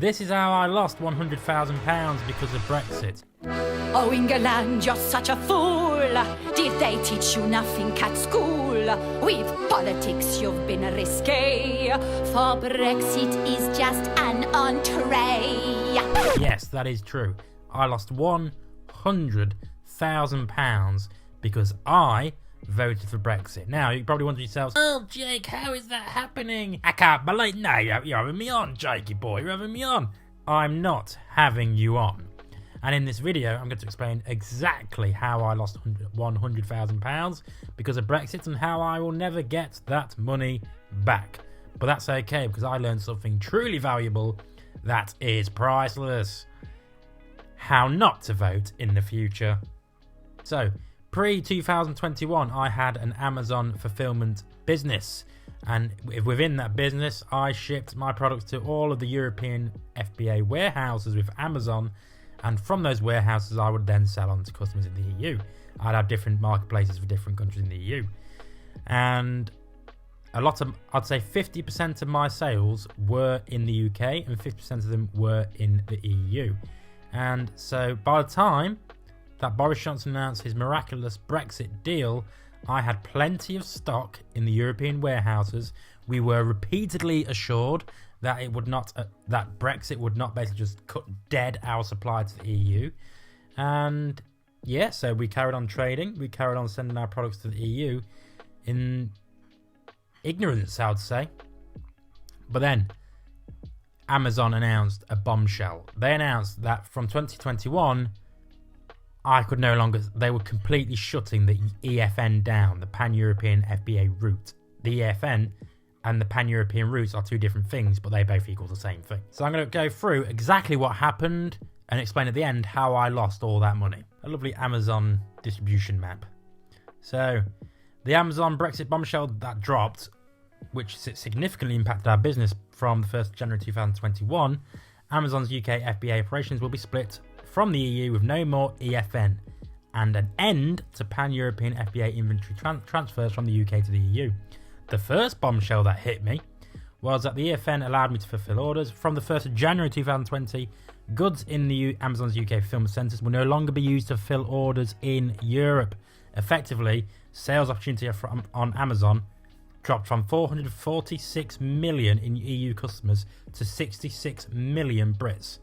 This is how I lost £100,000 because of Brexit. Oh, England, you're such a fool. Did they teach you nothing at school? With politics, you've been risque. For Brexit is just an entree. Yes, that is true. I lost £100,000 because I voted for Brexit. Now, you probably wonder to yourselves, oh, Jake, how is that happening? I can't believe, no, you're having me on, Jakey boy, you're having me on. I'm not having you on. And in this video, I'm going to explain exactly how I lost £100,000 because of Brexit and how I will never get that money back. But that's okay because I learned something truly valuable that is priceless. How not to vote in the future. So, pre-2021, I had an Amazon fulfillment business. And within that business, I shipped my products to all of the European FBA warehouses with Amazon. And from those warehouses, I would then sell on to customers in the EU. I'd have different marketplaces for different countries in the EU. And I'd say 50% of my sales were in the UK and 50% of them were in the EU. And so by the time that Boris Johnson announced his miraculous Brexit deal, I had plenty of stock in the European warehouses. We were repeatedly assured that it would not, that Brexit would not basically just cut dead our supply to the EU. And yeah, so we carried on trading. We carried on sending our products to the EU in ignorance, I would say. But then Amazon announced a bombshell. They announced that from 2021, they were completely shutting the EFN down, the Pan-European FBA route. The EFN and the Pan-European routes are two different things, but they both equal the same thing. So I'm going to go through exactly what happened and explain at the end how I lost all that money. A lovely Amazon distribution map. So the Amazon Brexit bombshell that dropped, which significantly impacted our business from the 1st of January 2021, Amazon's UK FBA operations will be split from the EU with no more EFN and an end to Pan-European FBA inventory transfers from the UK to the EU. The first bombshell that hit me was that the EFN allowed me to fulfill orders. From the 1st of January 2020, goods in the Amazon's UK fulfillment centres will no longer be used to fill orders in Europe. Effectively, sales opportunity on Amazon dropped from 446 million in EU customers to 66 million Brits.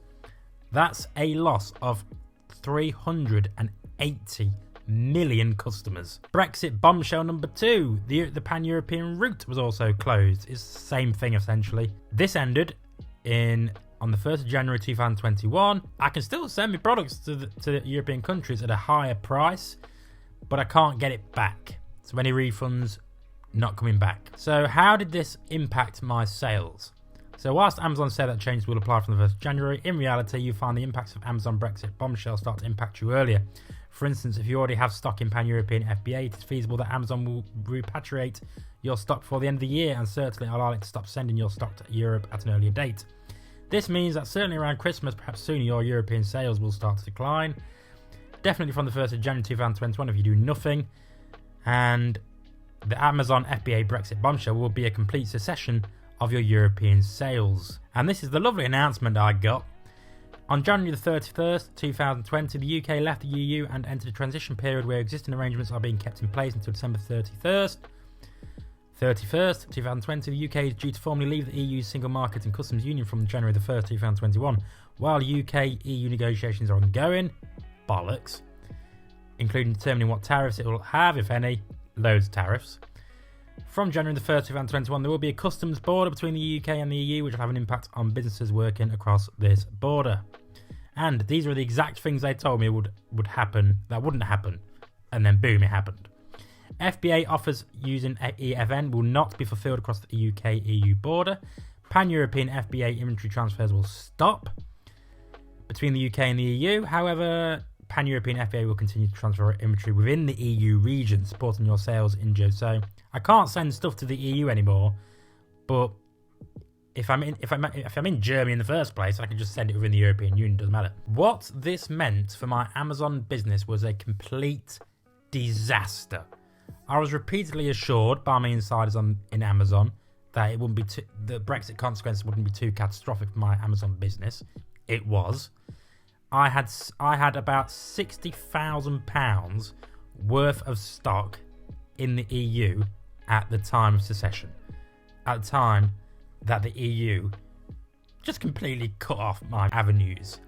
That's a loss of 380 million customers. Brexit bombshell number 2. The Pan-European route was also closed. It's the same thing essentially. This ended on the 1st of January 2021. I can still send my products to the European countries at a higher price, but I can't get it back. So any refunds not coming back. So how did this impact my sales? So whilst Amazon said that changes will apply from the 1st of January, in reality you find the impacts of Amazon Brexit bombshell start to impact you earlier. For instance, if you already have stock in Pan-European FBA, it is feasible that Amazon will repatriate your stock before the end of the year and certainly allow it to stop sending your stock to Europe at an earlier date. This means that certainly around Christmas, perhaps sooner, your European sales will start to decline. Definitely from the 1st of January 2021 if you do nothing. And the Amazon FBA Brexit bombshell will be a complete cessation of your European sales. And this is the lovely announcement I got. On January the 31st, 2020, the UK left the EU and entered a transition period where existing arrangements are being kept in place until December 31st, 2020. The UK is due to formally leave the EU's single market and customs union from January the 1st, 2021. While UK-EU negotiations are ongoing, bollocks, including determining what tariffs it will have, if any, loads of tariffs. From January the 1st, 2021, there will be a customs border between the UK and the EU, which will have an impact on businesses working across this border. And these were the exact things they told me would happen, that wouldn't happen. And then boom, it happened. FBA offers using EFN will not be fulfilled across the UK-EU border. Pan-European FBA inventory transfers will stop between the UK and the EU. However, Pan-European FBA will continue to transfer inventory within the EU region, supporting your sales in Germany. So I can't send stuff to the EU anymore, but if I'm in Germany in the first place, I can just send it within the European Union. Doesn't matter. What this meant for my Amazon business was a complete disaster. I was repeatedly assured by my insiders in Amazon that it wouldn't be the Brexit consequences wouldn't be too catastrophic for my Amazon business. It was. I had about £60,000 worth of stock in the EU at the time of secession. At the time that the EU just completely cut off my avenues.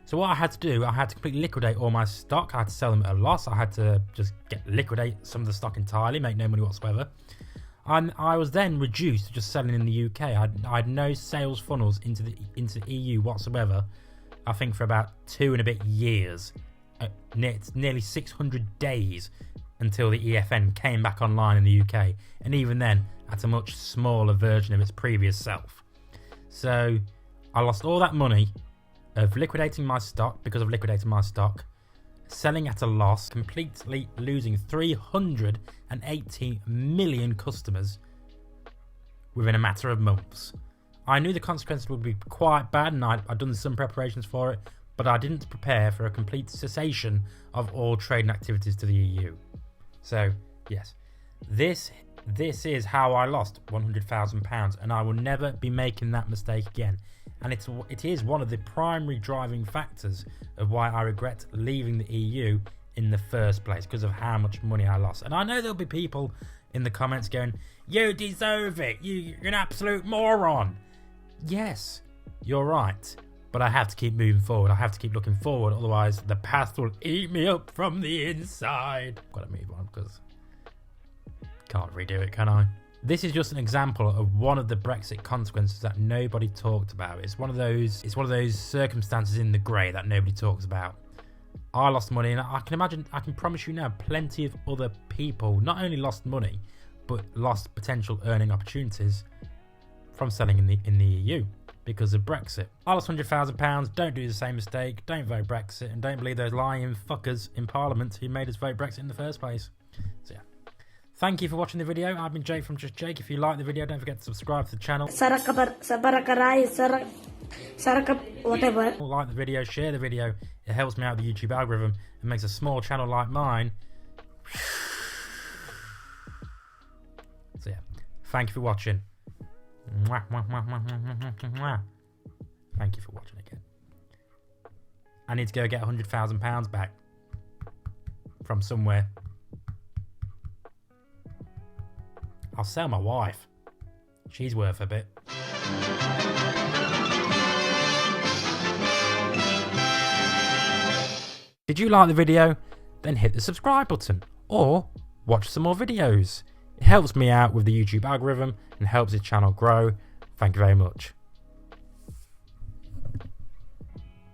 So what I had to do, I had to completely liquidate all my stock. I had to sell them at a loss. I had to just liquidate some of the stock entirely, make no money whatsoever. And I was then reduced to just selling in the UK. I had no sales funnels into the EU whatsoever. I think for about 2 and a bit years, nearly 600 days until the EFN came back online in the UK, and even then at a much smaller version of its previous self. So I lost all that money of liquidating my stock because of liquidating my stock, selling at a loss, completely losing 380 million customers within a matter of months. I knew the consequences would be quite bad, and I'd done some preparations for it, but I didn't prepare for a complete cessation of all trading activities to the EU. So, yes, this is how I lost £100,000, and I will never be making that mistake again. And it is one of the primary driving factors of why I regret leaving the EU in the first place, because of how much money I lost. And I know there'll be people in the comments going, "You deserve it, you're an absolute moron." Yes, you're right, but I have to keep moving forward. I have to keep looking forward, otherwise the past will eat me up from the inside. Got to move on because can't redo it, can I? This is just an example of one of the Brexit consequences that nobody talked about. It's one of those circumstances in the grey that nobody talks about. I lost money, and I can promise you now, plenty of other people not only lost money, but lost potential earning opportunities from selling in the EU because of Brexit. I lost £100,000. Don't do the same mistake. Don't vote Brexit, and don't believe those lying fuckers in Parliament who made us vote Brexit in the first place. So yeah. Thank you for watching the video. I've been Jake from Just Jake. If you like the video, don't forget to subscribe to the channel. Whatever. Like the video, share the video. It helps me out with the YouTube algorithm and makes a small channel like mine. So yeah, thank you for watching. Thank you for watching again. I need to go get £100,000 back from somewhere. I'll sell my wife. She's worth a bit. Did you like the video? Then hit the subscribe button or watch some more videos. It helps me out with the YouTube algorithm and helps the channel grow. Thank you very much.